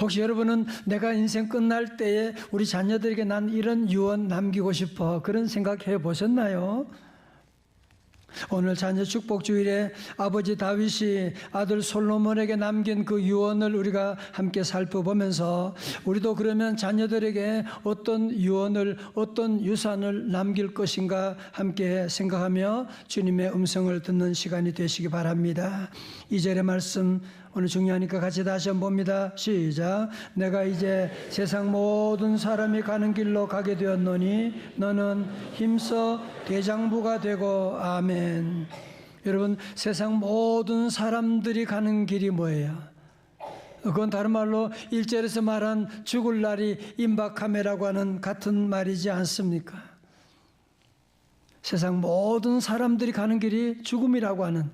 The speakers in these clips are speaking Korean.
혹시 여러분은 내가 인생 끝날 때에 우리 자녀들에게 난 이런 유언 남기고 싶어, 그런 생각해 보셨나요? 오늘 자녀 축복 주일에 아버지 다윗이 아들 솔로몬에게 남긴 그 유언을 우리가 함께 살펴보면서 우리도 그러면 자녀들에게 어떤 유언을, 어떤 유산을 남길 것인가 함께 생각하며 주님의 음성을 듣는 시간이 되시기 바랍니다. 2절의 말씀 오늘 중요하니까 같이 다시 한번 봅니다. 시작. 내가 이제 세상 모든 사람이 가는 길로 가게 되었노니 너는 힘써 대장부가 되고. 아멘. 여러분, 세상 모든 사람들이 가는 길이 뭐예요? 그건 다른 말로 1절에서 말한 죽을 날이 임박함이라고 하는 같은 말이지 않습니까? 세상 모든 사람들이 가는 길이 죽음이라고 하는.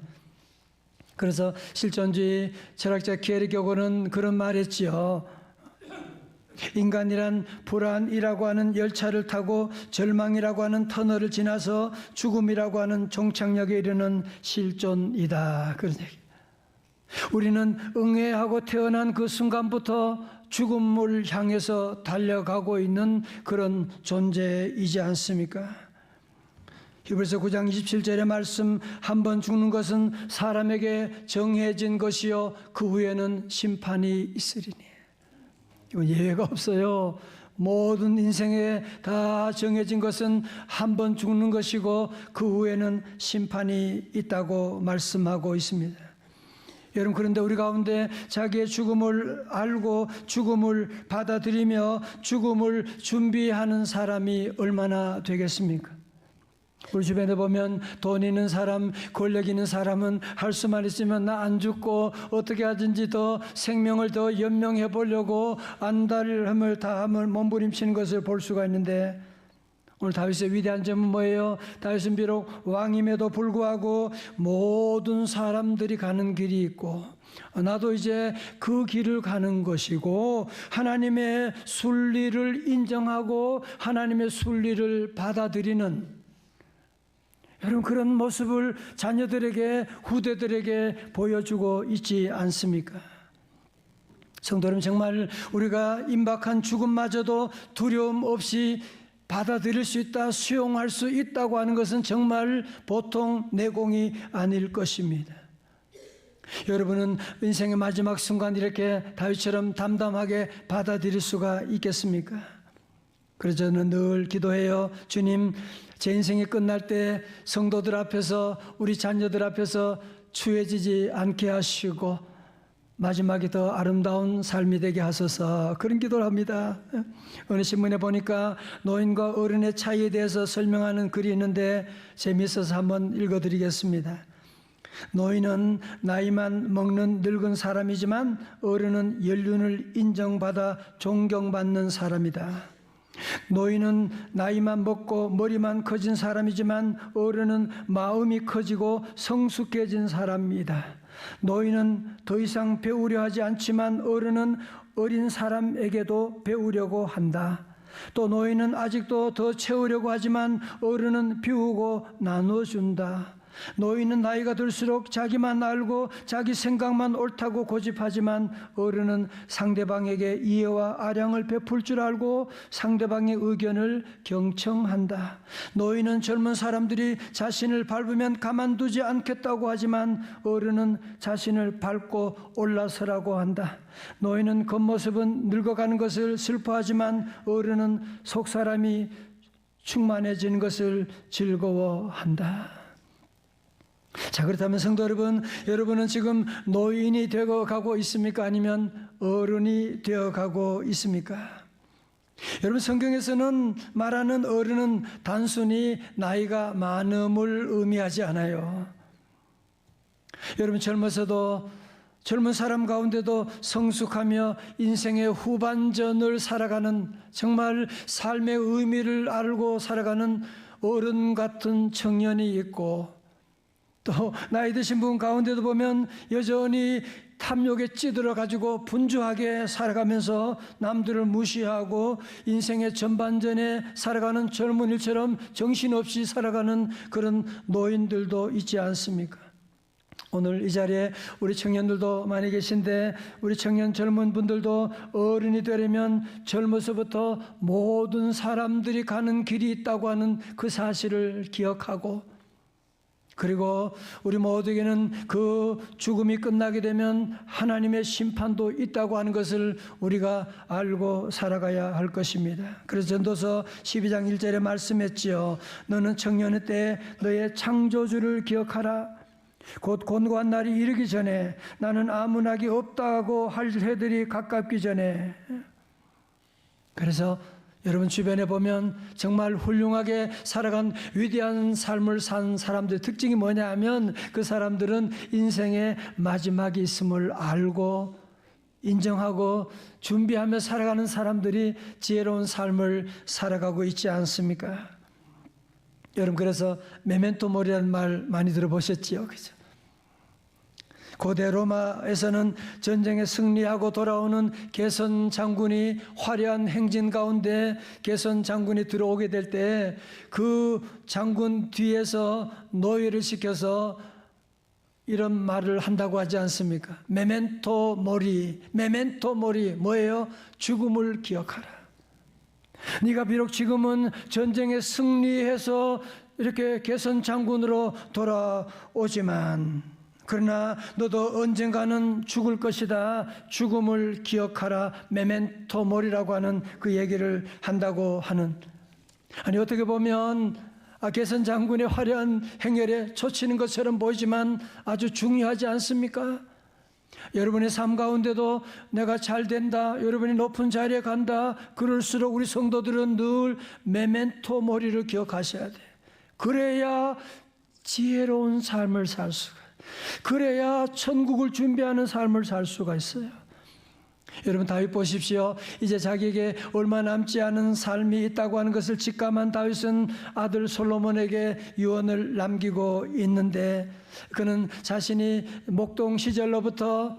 그래서 실존주의 철학자 키에르케고르는 그런 말했지요. 인간이란 불안이라고 하는 열차를 타고 절망이라고 하는 터널을 지나서 죽음이라고 하는 종착역에 이르는 실존이다. 그런 얘기. 우리는 응애하고 태어난 그 순간부터 죽음을 향해서 달려가고 있는 그런 존재이지 않습니까? 히브리서 9장 27절의 말씀, 한 번 죽는 것은 사람에게 정해진 것이요 그 후에는 심판이 있으리니. 이건 예외가 없어요. 모든 인생에 다 정해진 것은 한 번 죽는 것이고 그 후에는 심판이 있다고 말씀하고 있습니다. 여러분, 그런데 우리 가운데 자기의 죽음을 알고 죽음을 받아들이며 죽음을 준비하는 사람이 얼마나 되겠습니까? 우리 주변에 보면 돈 있는 사람, 권력 있는 사람은 할 수만 있으면 나 안 죽고 어떻게 하든지 더 생명을 더 연명해 보려고 안달함을 다함을 몸부림치는 것을 볼 수가 있는데, 오늘 다윗의 위대한 점은 뭐예요? 다윗은 비록 왕임에도 불구하고 모든 사람들이 가는 길이 있고 나도 이제 그 길을 가는 것이고 하나님의 순리를 인정하고 하나님의 순리를 받아들이는, 여러분, 그런 모습을 자녀들에게, 후대들에게 보여주고 있지 않습니까? 성도 여러분, 정말 우리가 임박한 죽음마저도 두려움 없이 받아들일 수 있다, 수용할 수 있다고 하는 것은 정말 보통 내공이 아닐 것입니다. 여러분은 인생의 마지막 순간 이렇게 다윗처럼 담담하게 받아들일 수가 있겠습니까? 그래서 저는 늘 기도해요. 주님, 제 인생이 끝날 때 성도들 앞에서, 우리 자녀들 앞에서 추해지지 않게 하시고 마지막에 더 아름다운 삶이 되게 하소서, 그런 기도를 합니다. 어느 신문에 보니까 노인과 어른의 차이에 대해서 설명하는 글이 있는데 재미있어서 한번 읽어드리겠습니다. 노인은 나이만 먹는 늙은 사람이지만 어른은 연륜을 인정받아 존경받는 사람이다. 노인은 나이만 먹고 머리만 커진 사람이지만 어른은 마음이 커지고 성숙해진 사람이다. 노인은 더 이상 배우려 하지 않지만 어른은 어린 사람에게도 배우려고 한다. 또 노인은 아직도 더 채우려고 하지만 어른은 비우고 나눠준다. 노인은 나이가 들수록 자기만 알고 자기 생각만 옳다고 고집하지만 어른은 상대방에게 이해와 아량을 베풀 줄 알고 상대방의 의견을 경청한다. 노인은 젊은 사람들이 자신을 밟으면 가만두지 않겠다고 하지만 어른은 자신을 밟고 올라서라고 한다. 노인은 겉모습은 늙어가는 것을 슬퍼하지만 어른은 속사람이 충만해지는 것을 즐거워한다. 자, 그렇다면 성도 여러분, 여러분은 지금 노인이 되어 가고 있습니까? 아니면 어른이 되어 가고 있습니까? 여러분, 성경에서는 말하는 어른은 단순히 나이가 많음을 의미하지 않아요. 여러분, 젊어서도 젊은 사람 가운데도 성숙하며 인생의 후반전을 살아가는, 정말 삶의 의미를 알고 살아가는 어른 같은 청년이 있고, 또 나이 드신 분 가운데도 보면 여전히 탐욕에 찌들어 가지고 분주하게 살아가면서 남들을 무시하고 인생의 전반전에 살아가는 젊은이처럼 정신없이 살아가는 그런 노인들도 있지 않습니까? 오늘 이 자리에 우리 청년들도 많이 계신데 우리 청년 젊은 분들도 어른이 되려면 젊어서부터 모든 사람들이 가는 길이 있다고 하는 그 사실을 기억하고, 그리고 우리 모두에게는 그 죽음이 끝나게 되면 하나님의 심판도 있다고 하는 것을 우리가 알고 살아가야 할 것입니다. 그래서 전도서 12장 1절에 말씀했지요. 너는 청년의 때 너의 창조주를 기억하라. 곧 곤고한 날이 이르기 전에, 나는 아무 낙이 없다고 할 해들이 가깝기 전에. 그래서 여러분 주변에 보면 정말 훌륭하게 살아간 위대한 삶을 산 사람들의 특징이 뭐냐 하면, 그 사람들은 인생의 마지막이 있음을 알고 인정하고 준비하며 살아가는 사람들이 지혜로운 삶을 살아가고 있지 않습니까? 여러분, 그래서 메멘토 모리라는 말 많이 들어보셨지요? 그죠? 고대 로마에서는 전쟁에 승리하고 돌아오는 개선 장군이 화려한 행진 가운데 개선 장군이 들어오게 될 때 그 장군 뒤에서 노예를 시켜서 이런 말을 한다고 하지 않습니까? 메멘토 모리, 메멘토 모리, 뭐예요? 죽음을 기억하라. 네가 비록 지금은 전쟁에 승리해서 이렇게 개선 장군으로 돌아오지만, 그러나 너도 언젠가는 죽을 것이다. 죽음을 기억하라. 메멘토 모리라고 하는 그 얘기를 한다고 하는, 아니 어떻게 보면 개선 장군의 화려한 행렬에 쫓치는 것처럼 보이지만 아주 중요하지 않습니까? 여러분의 삶 가운데도 내가 잘 된다, 여러분이 높은 자리에 간다, 그럴수록 우리 성도들은 늘 메멘토 모리를 기억하셔야 돼. 그래야 지혜로운 삶을 살 수가, 그래야 천국을 준비하는 삶을 살 수가 있어요. 여러분, 다윗 보십시오. 이제 자기에게 얼마 남지 않은 삶이 있다고 하는 것을 직감한 다윗은 아들 솔로몬에게 유언을 남기고 있는데, 그는 자신이 목동 시절로부터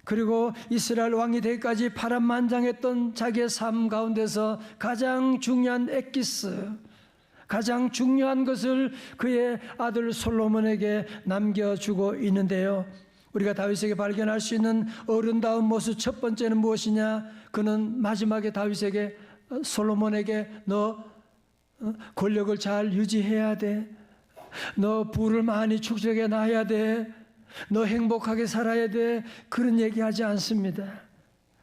그리고 이스라엘 왕이 되기까지 파란만장했던 자기의 삶 가운데서 가장 중요한 엑기스, 가장 중요한 것을 그의 아들 솔로몬에게 남겨주고 있는데요. 우리가 다윗에게 발견할 수 있는 어른다운 모습 첫 번째는 무엇이냐? 그는 마지막에 다윗에게, 솔로몬에게 너 권력을 잘 유지해야 돼. 너 부를 많이 축적해 놔야 돼. 너 행복하게 살아야 돼. 그런 얘기하지 않습니다.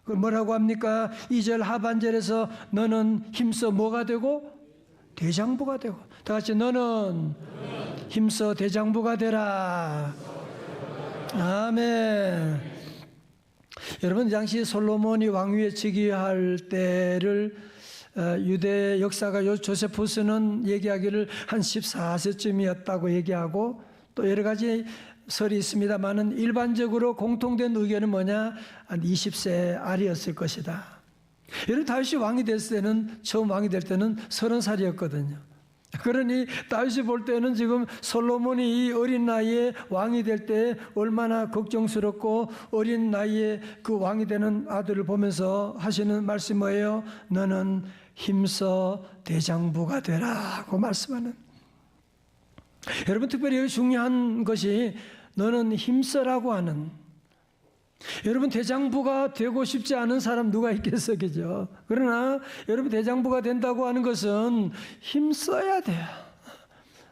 그 뭐라고 합니까? 2절 하반절에서 너는 힘써 뭐가 되고? 대장부가 되고. 다 같이 너는 힘써 대장부가 되라. 아멘. 여러분, 당시 솔로몬이 왕위에 즉위할 때를 유대 역사가 조세푸스는 얘기하기를 한 14세쯤이었다고 얘기하고, 또 여러 가지 설이 있습니다만은 일반적으로 공통된 의견은 뭐냐? 한 20세 아래였을 것이다. 여러분, 다윗이 왕이 됐을 때는, 처음 왕이 될 때는 30살이었거든요. 그러니 다윗이 볼 때는 지금 솔로몬이 이 어린 나이에 왕이 될 때 얼마나 걱정스럽고, 어린 나이에 그 왕이 되는 아들을 보면서 하시는 말씀이 뭐예요? 너는 힘써 대장부가 되라고 말씀하는. 여러분, 특별히 중요한 것이 너는 힘써라고 하는, 여러분, 대장부가 되고 싶지 않은 사람 누가 있겠어, 그죠? 그러나 여러분, 대장부가 된다고 하는 것은 힘써야 돼요.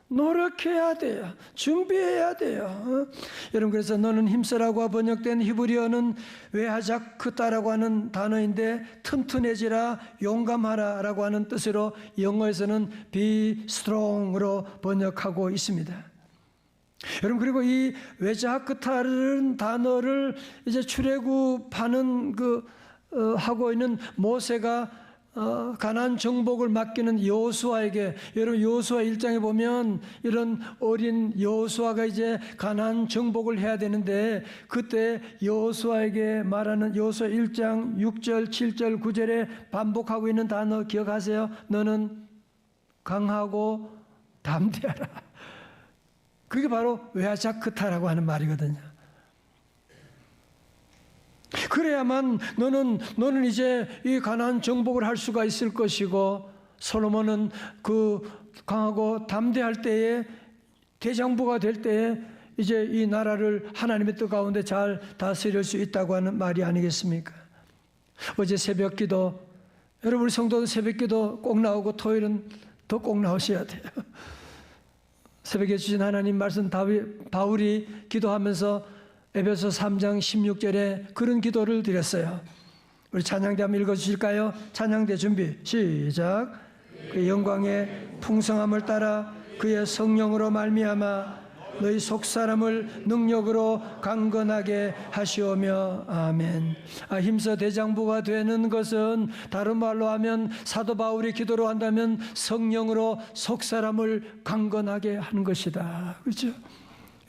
노력해야 돼요. 준비해야 돼요. 여러분, 그래서 너는 힘써라고 번역된 히브리어는 외하자크타라고 하는 단어인데, 튼튼해지라, 용감하라 라고 하는 뜻으로 영어에서는 be strong으로 번역하고 있습니다. 여러분, 그리고 이 외자크타라는 단어를 이제 출애굽하는 하고 있는 모세가 가나안 정복을 맡기는 여호수아에게, 여러분 여호수아 1장에 보면 이런 어린 여호수아가 이제 가나안 정복을 해야 되는데, 그때 여호수아에게 말하는 여호수아 1장 6절 7절 9절에 반복하고 있는 단어 기억하세요? 너는 강하고 담대하라. 그게 바로 외하자크타라고 하는 말이거든요. 그래야만 너는 이제 이 가나안 정복을 할 수가 있을 것이고, 솔로몬은 그 강하고 담대할 때에, 대장부가 될 때에 이제 이 나라를 하나님의 뜻 가운데 잘 다스릴 수 있다고 하는 말이 아니겠습니까? 어제 새벽 기도, 여러분 우리 성도들 새벽 기도 꼭 나오고 토요일은 더 꼭 나오셔야 돼요. 새벽에 주신 하나님 말씀 바울이 기도하면서 에베소 3장 16절에 그런 기도를 드렸어요. 우리 찬양대 한번 읽어주실까요? 찬양대 준비 시작. 그 영광의 풍성함을 따라 그의 성령으로 말미암아 너희 속사람을 능력으로 강건하게 하시오며 아멘. 힘써 대장부가 되는 것은 다른 말로 하면 사도 바울이 기도로 한다면 성령으로 속사람을 강건하게 하는 것이다. 그렇죠?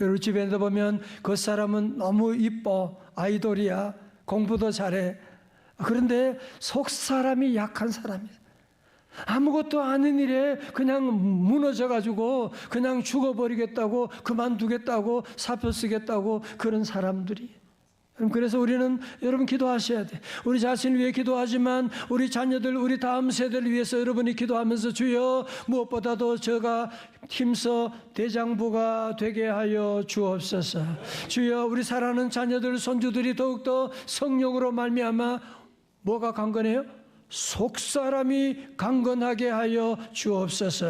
여러분 주변에도 보면 그 사람은 너무 이뻐, 아이돌이야, 공부도 잘해. 그런데 속사람이 약한 사람이야. 아무것도 아닌 일에 그냥 무너져가지고 그냥 죽어버리겠다고 그만두겠다고 사표 쓰겠다고 그런 사람들이. 그래서 우리는 여러분 기도하셔야 돼. 우리 자신을 위해 기도하지만 우리 자녀들, 우리 다음 세대를 위해서 여러분이 기도하면서 주여 무엇보다도 저가 힘써 대장부가 되게 하여 주옵소서. 주여 우리 사랑하는 자녀들, 손주들이 더욱더 성령으로 말미암아 뭐가 강건해요? 속사람이 강건하게 하여 주옵소서.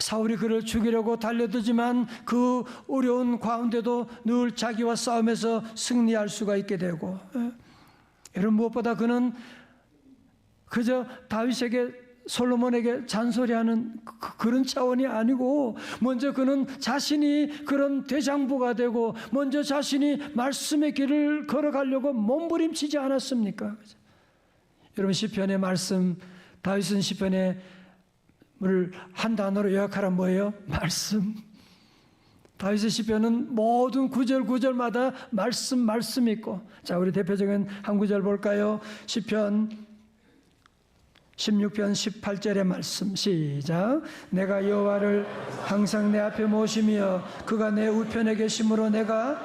사울이 그를 죽이려고 달려들지만 그 어려운 가운데도 늘 자기와 싸움에서 승리할 수가 있게 되고, 여러분 무엇보다 그는 그저 다윗에게 솔로몬에게 잔소리하는 그런 차원이 아니고 먼저 그는 자신이 그런 대장부가 되고 먼저 자신이 말씀의 길을 걸어가려고 몸부림치지 않았습니까? 여러분 시편의 말씀, 다윗은 시편의 한 단어로 요약하란 뭐예요? 말씀. 다윗의 시편은 모든 구절마다 말씀이 있고, 자 우리 대표적인 한 구절 볼까요? 시편 16편 18절의 말씀 시작. 내가 여호와를 항상 내 앞에 모시며 그가 내 우편에 계심으로 내가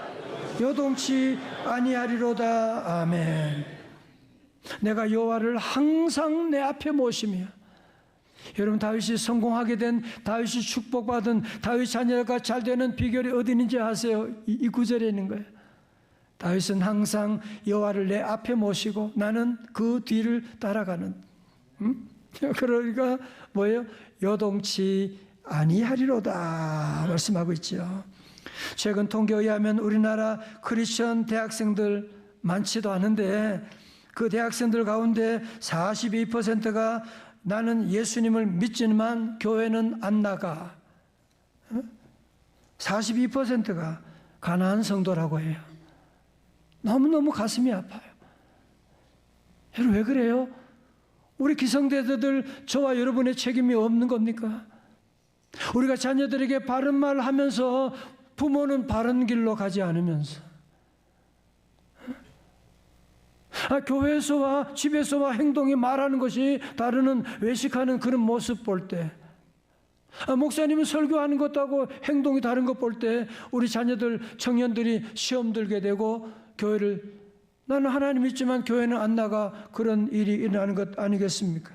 요동치 아니하리로다. 아멘. 내가 여호와를 항상 내 앞에 모시며. 여러분 다윗이 성공하게 된, 다윗이 축복받은, 다윗 자녀가 잘 되는 비결이 어디 있는지 아세요? 이 구절에 있는 거예요. 다윗은 항상 여호와를 내 앞에 모시고 나는 그 뒤를 따라가는. 그러니까 뭐예요? 요동치 아니하리로다 말씀하고 있죠. 최근 통계에 의하면 우리나라 크리스천 대학생들 많지도 않은데 그 대학생들 가운데 42%가 나는 예수님을 믿지만 교회는 안 나가. 42%가 가난한 성도라고 해요. 너무너무 가슴이 아파요. 여러분 왜 그래요? 우리 기성세대들, 저와 여러분의 책임이 없는 겁니까? 우리가 자녀들에게 바른 말 하면서 부모는 바른 길로 가지 않으면서 교회에서와 집에서와 행동이 말하는 것이 다르는 외식하는 그런 모습 볼 때, 목사님은 설교하는 것하고 행동이 다른 것 볼 때 우리 자녀들, 청년들이 시험 들게 되고 교회를, 나는 하나님 믿지만 교회는 안 나가, 그런 일이 일어나는 것 아니겠습니까?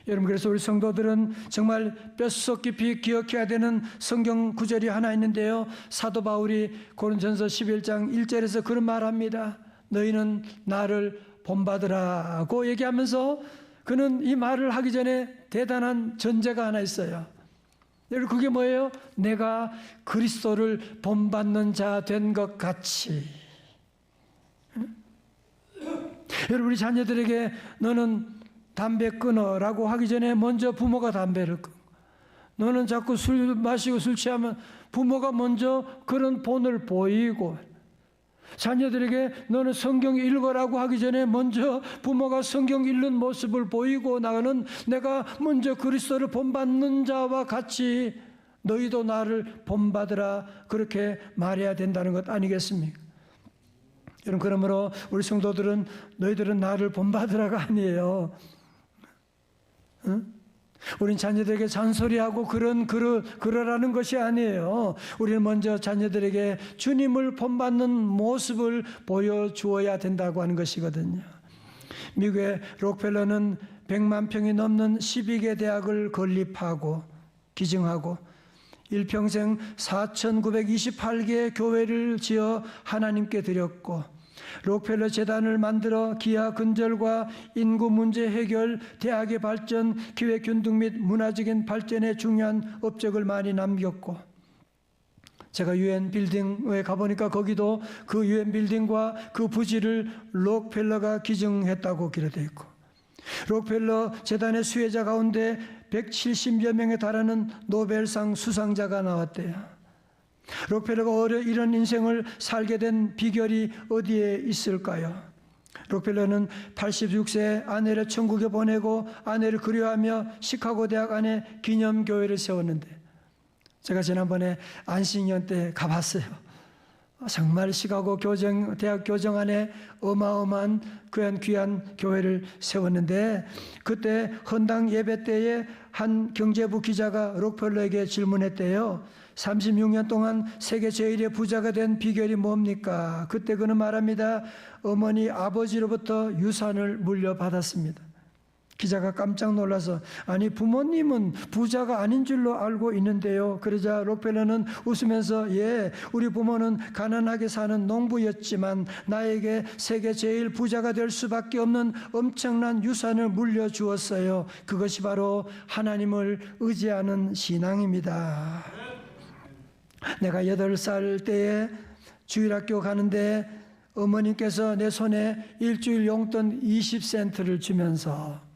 여러분 그래서 우리 성도들은 정말 뼛속 깊이 기억해야 되는 성경 구절이 하나 있는데요. 사도 바울이 고린도전서 11장 1절에서 그런 말합니다. 너희는 나를 본받으라고 얘기하면서 그는 이 말을 하기 전에 대단한 전제가 하나 있어요. 여러분 그게 뭐예요? 내가 그리스도를 본받는 자 된 것 같이. 여러분 우리 자녀들에게 너는 담배 끊어라고 하기 전에 먼저 부모가 담배를 끊고, 너는 자꾸 술 마시고 술 취하면 부모가 먼저 그런 본을 보이고, 자녀들에게 너는 성경 읽어라고 하기 전에 먼저 부모가 성경 읽는 모습을 보이고 나가는, 내가 먼저 그리스도를 본받는 자와 같이 너희도 나를 본받으라, 그렇게 말해야 된다는 것 아니겠습니까? 여러분 그러므로 우리 성도들은 너희들은 나를 본받으라가 아니에요. 우린 자녀들에게 잔소리하고 그러라는 것이 아니에요. 우리는 먼저 자녀들에게 주님을 본받는 모습을 보여주어야 된다고 하는 것이거든요. 미국의 록펠러는 100만 평이 넘는 12개 대학을 건립하고 기증하고 일평생 4,928개의 교회를 지어 하나님께 드렸고, 록펠러 재단을 만들어 기아 근절과 인구 문제 해결, 대학의 발전, 기회 균등 및 문화적인 발전에 중요한 업적을 많이 남겼고, 제가 유엔 빌딩에 가보니까 거기도 그 유엔 빌딩과 그 부지를 록펠러가 기증했다고 기록되어 있고, 록펠러 재단의 수혜자 가운데 170여 명에 달하는 노벨상 수상자가 나왔대요. 록펠러가 이런 인생을 살게 된 비결이 어디에 있을까요? 록펠러는 86세 아내를 천국에 보내고 아내를 그리워하며 시카고 대학 안에 기념교회를 세웠는데, 제가 지난번에 안식년 때 가봤어요. 정말 시카고 대학 교정 안에 어마어마한 귀한 교회를 세웠는데, 그때 헌당 예배 때에 한 경제부 기자가 록펠러에게 질문했대요. 36년 동안 세계 제1의 부자가 된 비결이 뭡니까? 그때 그는 말합니다. 어머니 아버지로부터 유산을 물려받았습니다. 기자가 깜짝 놀라서, 아니 부모님은 부자가 아닌 줄로 알고 있는데요. 그러자 록펠러는 웃으면서, 예, 우리 부모는 가난하게 사는 농부였지만 나에게 세계 제일 부자가 될 수밖에 없는 엄청난 유산을 물려주었어요. 그것이 바로 하나님을 의지하는 신앙입니다. 내가 8살 때에 주일학교 가는데 어머님께서 내 손에 일주일 용돈 20센트를 주면서,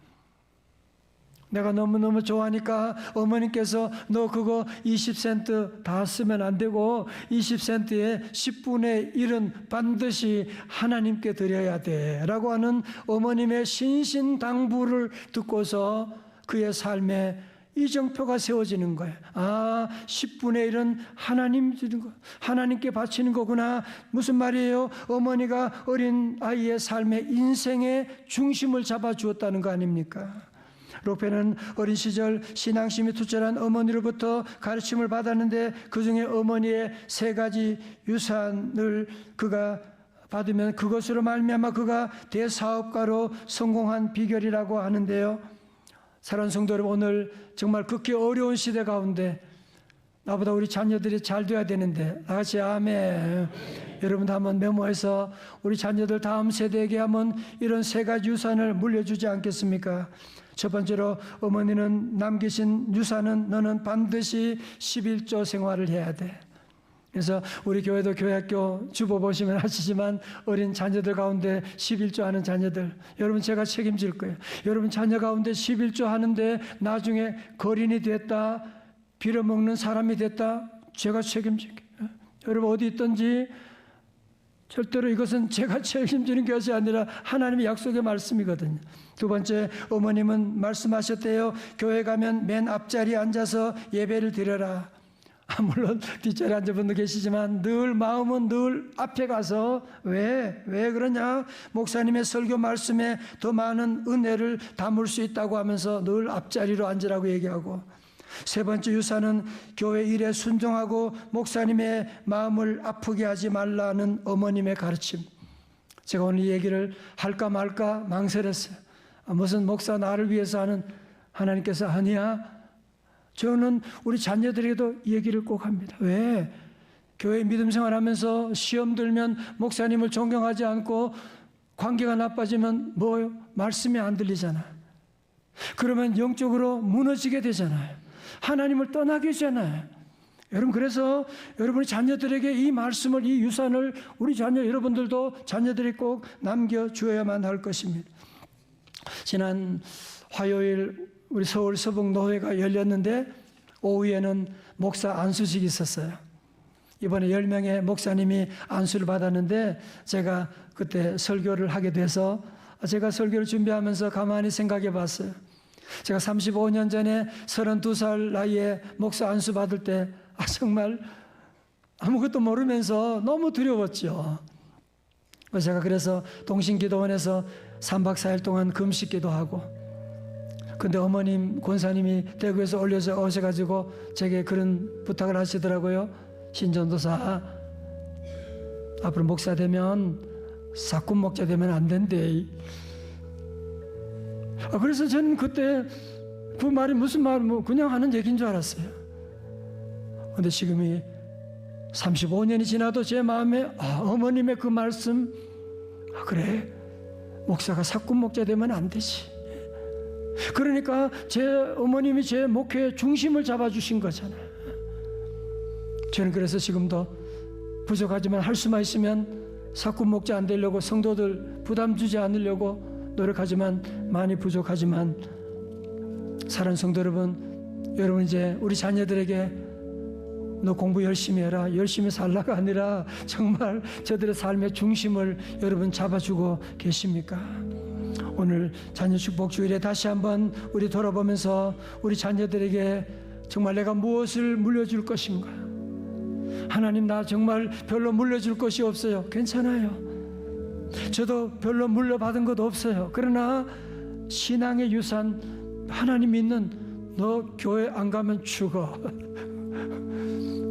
내가 너무너무 좋아하니까 어머님께서 너 그거 20센트 다 쓰면 안 되고 20센트의 10분의 1은 반드시 하나님께 드려야 돼 라고 하는 어머님의 신신당부를 듣고서 그의 삶에 이정표가 세워지는 거예요. 아, 10분의 1은 하나님 주는 거, 하나님께 바치는 거구나. 무슨 말이에요? 어머니가 어린 아이의 삶의 인생의 중심을 잡아주었다는 거 아닙니까? 록펠러는 어린 시절 신앙심이 투철한 어머니로부터 가르침을 받았는데, 그 중에 어머니의 3가지 유산을 그가 받으면 그것으로 말미암아 그가 대사업가로 성공한 비결이라고 하는데요. 사랑하는 성도 여러분, 오늘 정말 극히 어려운 시대 가운데 나보다 우리 자녀들이 잘 돼야 되는데, 다같이 아멘. 여러분도 한번 메모해서 우리 자녀들 다음 세대에게 한번 이런 3가지 유산을 물려주지 않겠습니까? 첫 번째로, 어머니는 남기신 유산은 너는 반드시 11조 생활을 해야 돼. 그래서 우리 교회도 교회학교 주보 보시면 아시지만 어린 자녀들 가운데 11조 하는 자녀들, 여러분 제가 책임질 거예요. 여러분 자녀 가운데 11조 하는데 나중에 거린이 됐다, 빌어먹는 사람이 됐다, 제가 책임질게요. 여러분 어디 있든지 절대로 이것은 제가 책임지는 것이 아니라 하나님의 약속의 말씀이거든요. 두 번째, 어머님은 말씀하셨대요. 교회 가면 맨 앞자리에 앉아서 예배를 드려라. 물론 뒷자리에 앉은 분도 계시지만 늘 마음은 늘 앞에 가서, 왜 그러냐? 목사님의 설교 말씀에 더 많은 은혜를 담을 수 있다고 하면서 늘 앞자리로 앉으라고 얘기하고, 세 번째 유산은 교회 일에 순종하고 목사님의 마음을 아프게 하지 말라는 어머님의 가르침. 제가 오늘 이 얘기를 할까 말까 망설였어요. 무슨 목사 나를 위해서 하는, 하나님께서 아니야. 저는 우리 자녀들에게도 이 얘기를 꼭 합니다. 왜? 교회 믿음 생활하면서 시험 들면 목사님을 존경하지 않고 관계가 나빠지면 뭐요? 말씀이 안 들리잖아요. 그러면 영적으로 무너지게 되잖아요. 하나님을 떠나게 되잖아요. 여러분, 그래서 여러분의 자녀들에게 이 말씀을, 이 유산을 우리 자녀 여러분들도 자녀들이 꼭 남겨주어야만 할 것입니다. 지난 화요일 우리 서울 서북노회가 열렸는데 오후에는 목사 안수식이 있었어요. 이번에 10명의 목사님이 안수를 받았는데 제가 그때 설교를 하게 돼서 제가 설교를 준비하면서 가만히 생각해 봤어요. 제가 35년 전에 32살 나이에 목사 안수 받을 때 정말 아무것도 모르면서 너무 두려웠죠. 제가 그래서 동신기도원에서 3박 4일 동안 금식 기도하고, 근데 어머님 권사님이 대구에서 올려서 오셔가지고 제게 그런 부탁을 하시더라고요. 신전도사, 앞으로 목사 되면 사꾼 목자 되면 안 된대. 그래서 저는 그때 그 말이 무슨 말, 그냥 하는 얘기인 줄 알았어요. 그런데 지금이 35년이 지나도 제 마음에 어머님의 그 말씀, 그래, 목사가 사꾼 목자 되면 안 되지. 그러니까 제 어머님이 제 목회의 중심을 잡아주신 거잖아요. 저는 그래서 지금도 부족하지만 할 수만 있으면 사꾼 목자 안 되려고, 성도들 부담 주지 않으려고 노력하지만, 많이 부족하지만 사랑하는 성도 여러분 이제 우리 자녀들에게 너 공부 열심히 해라, 열심히 살라가 아니라 정말 저들의 삶의 중심을 여러분 잡아주고 계십니까? 오늘 자녀 축복 주일에 다시 한번 우리 돌아보면서 우리 자녀들에게 정말 내가 무엇을 물려줄 것인가? 하나님, 나 정말 별로 물려줄 것이 없어요. 괜찮아요. 저도 별로 물려받은 것 없어요. 그러나 신앙의 유산, 하나님 믿는 너 교회 안 가면 죽어.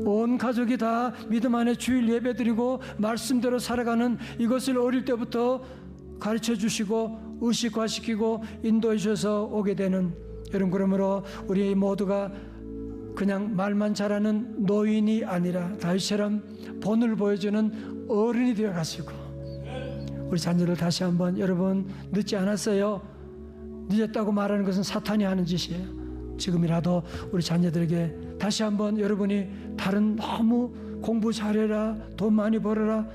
온 가족이 다 믿음 안에 주일 예배 드리고 말씀대로 살아가는 이것을 어릴 때부터 가르쳐 주시고 의식화시키고 인도해 주셔서 오게 되는, 여러분, 그러므로 우리 모두가 그냥 말만 잘하는 노인이 아니라 다윗처럼 본을 보여주는 어른이 되어가지고 우리 자녀들 다시 한번, 여러분 늦지 않았어요. 늦었다고 말하는 것은 사탄이 하는 짓이에요. 지금이라도 우리 자녀들에게 다시 한번, 여러분이 다른 너무 공부 잘해라, 돈 많이 벌어라,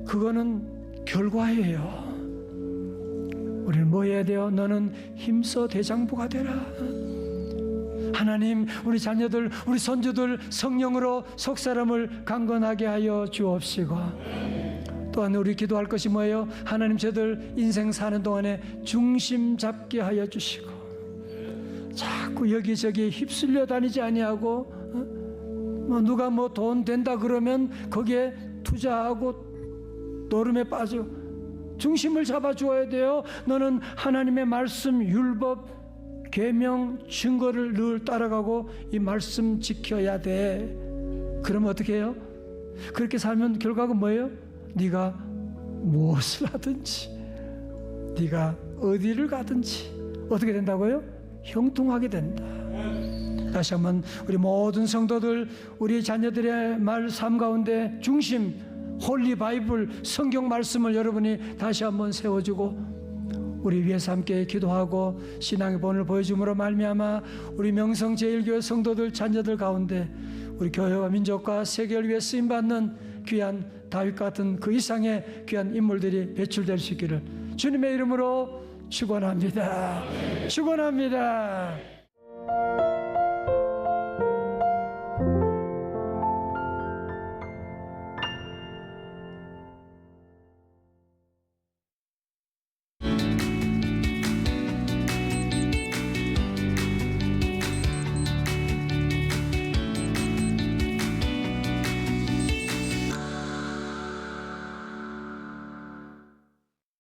그거는 결과예요. 우리는 뭐 해야 돼요? 너는 힘써 대장부가 되라. 하나님, 우리 자녀들, 우리 손주들 성령으로 속사람을 강건하게 하여 주옵시고, 또한 우리 기도할 것이 뭐예요? 하나님, 저들 인생 사는 동안에 중심 잡게 하여 주시고, 자꾸 여기저기 휩쓸려 다니지 아니하고, 누가 뭐 돈 된다 그러면 거기에 투자하고 노름에 빠져 중심을 잡아 주어야 돼요. 너는 하나님의 말씀, 율법, 계명, 증거를 늘 따라가고 이 말씀 지켜야 돼. 그러면 어떻게 해요? 그렇게 살면 결과가 뭐예요? 네가 무엇을 하든지, 네가 어디를 가든지 어떻게 된다고요? 형통하게 된다. 다시 한번 우리 모든 성도들, 우리 자녀들의 말 삶 가운데 중심, 홀리 바이블, 성경 말씀을 여러분이 다시 한번 세워주고 우리 위해서 함께 기도하고 신앙의 본을 보여줌으로 말미암아 우리 명성제일교회 성도들, 자녀들 가운데 우리 교회와 민족과 세계를 위해 쓰임받는 귀한 다윗 같은 그 이상의 귀한 인물들이 배출될 수 있기를 주님의 이름으로 축원합니다. 축원합니다.